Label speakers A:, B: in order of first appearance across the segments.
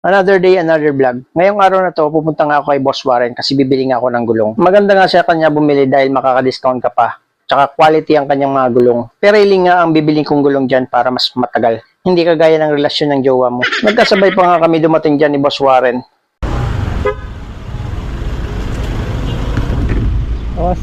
A: Another day, another vlog. Ngayong araw na to, pupunta nga ako kay Boss Warren kasi bibili nga ako ng gulong. Maganda nga siya kanya bumili dahil makaka-discount ka pa. Tsaka quality ang kanyang mga gulong. Pirelli nga ang bibiling kong gulong dyan para mas matagal. Hindi kagaya ng relasyon ng jowa mo. Nagkasabay pa nga kami dumating dyan ni Boss Warren. Boss.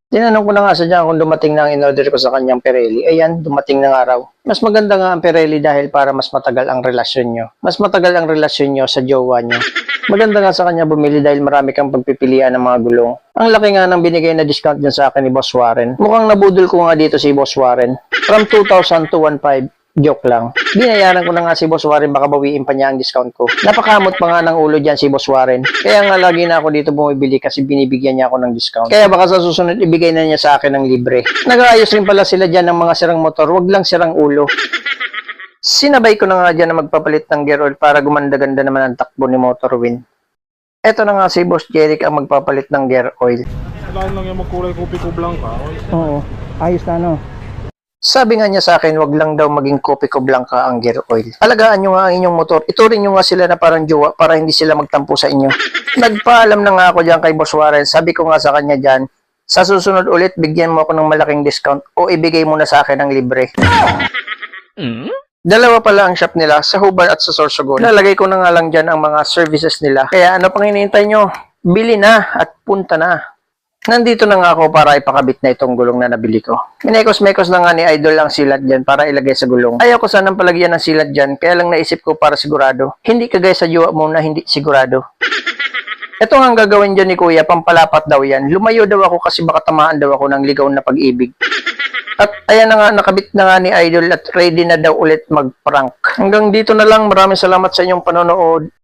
A: Tinanong ko na nga sa dyan kung dumating na ang in-order ko sa kanyang Pirelli. Ayan, dumating ng araw. Mas maganda nga ang Pirelli dahil para mas matagal ang relasyon nyo. Mas matagal ang relasyon nyo sa jowa nyo. Maganda nga sa kanya bumili dahil marami kang pagpipilian ng mga gulong. Ang laki nga ng binigay na discount dyan sa akin ni Boss Warren. Mukhang nabudol ko nga dito si Boss Warren. From 2,000 to 1,500. Joke lang. Binayaran ko na nga si Boss Warren, baka bawiin pa niya ang discount ko. Napakamot pa nga ng ulo dyan si Boss Warren. Kaya nga lagi na ako dito bumibili kasi binibigyan niya ako ng discount. Kaya baka sa susunod ibigay na niya sa akin ng libre. Nag-aayos rin pala sila dyan ng mga sirang motor, wag lang sirang ulo. Sinabay ko na nga dyan na magpapalit ng gear oil para gumanda-ganda naman ang takbo ni Motorwin. Eto na nga si Boss Jeric ang magpapalit ng gear oil.
B: Kailangan lang yung magkulay Copico Blanca.
A: Oo, ayos na no. Sabi nga niya sa akin, wag lang daw maging Copico Blanca ang gear oil. Alagaan nyo nga ang inyong motor. Ituring nyo nga sila na parang jowa para hindi sila magtampo sa inyo. Nagpaalam na nga ako dyan kay Boss Warren. Sabi ko nga sa kanya dyan, sa susunod ulit, bigyan mo ako ng malaking discount o ibigay mo na sa akin ng libre. Dalawa pala ang shop nila, sa Hubal at sa Sorsogon. Lalagay ko na nga lang dyan ang mga services nila. Kaya ano pang hinihintay nyo? Bili na at punta na. Nandito na nga ako para ipakabit na itong gulong na nabili ko. Minekos-mekos na nga ni Idol ang silat dyan para ilagay sa gulong. Ayaw ko sanang palagyan ng silat dyan, kaya lang naisip ko para sigurado. Hindi kagaya sa jowa mo na hindi sigurado. Ito nga ang gagawin dyan ni Kuya, pampalapat daw yan. Lumayo daw ako kasi baka tamaan daw ako ng ligaw na pag-ibig. At ayan na nga, nakabit na nga ni Idol at ready na daw ulit mag-prank. Hanggang dito na lang, maraming salamat sa inyong panonood.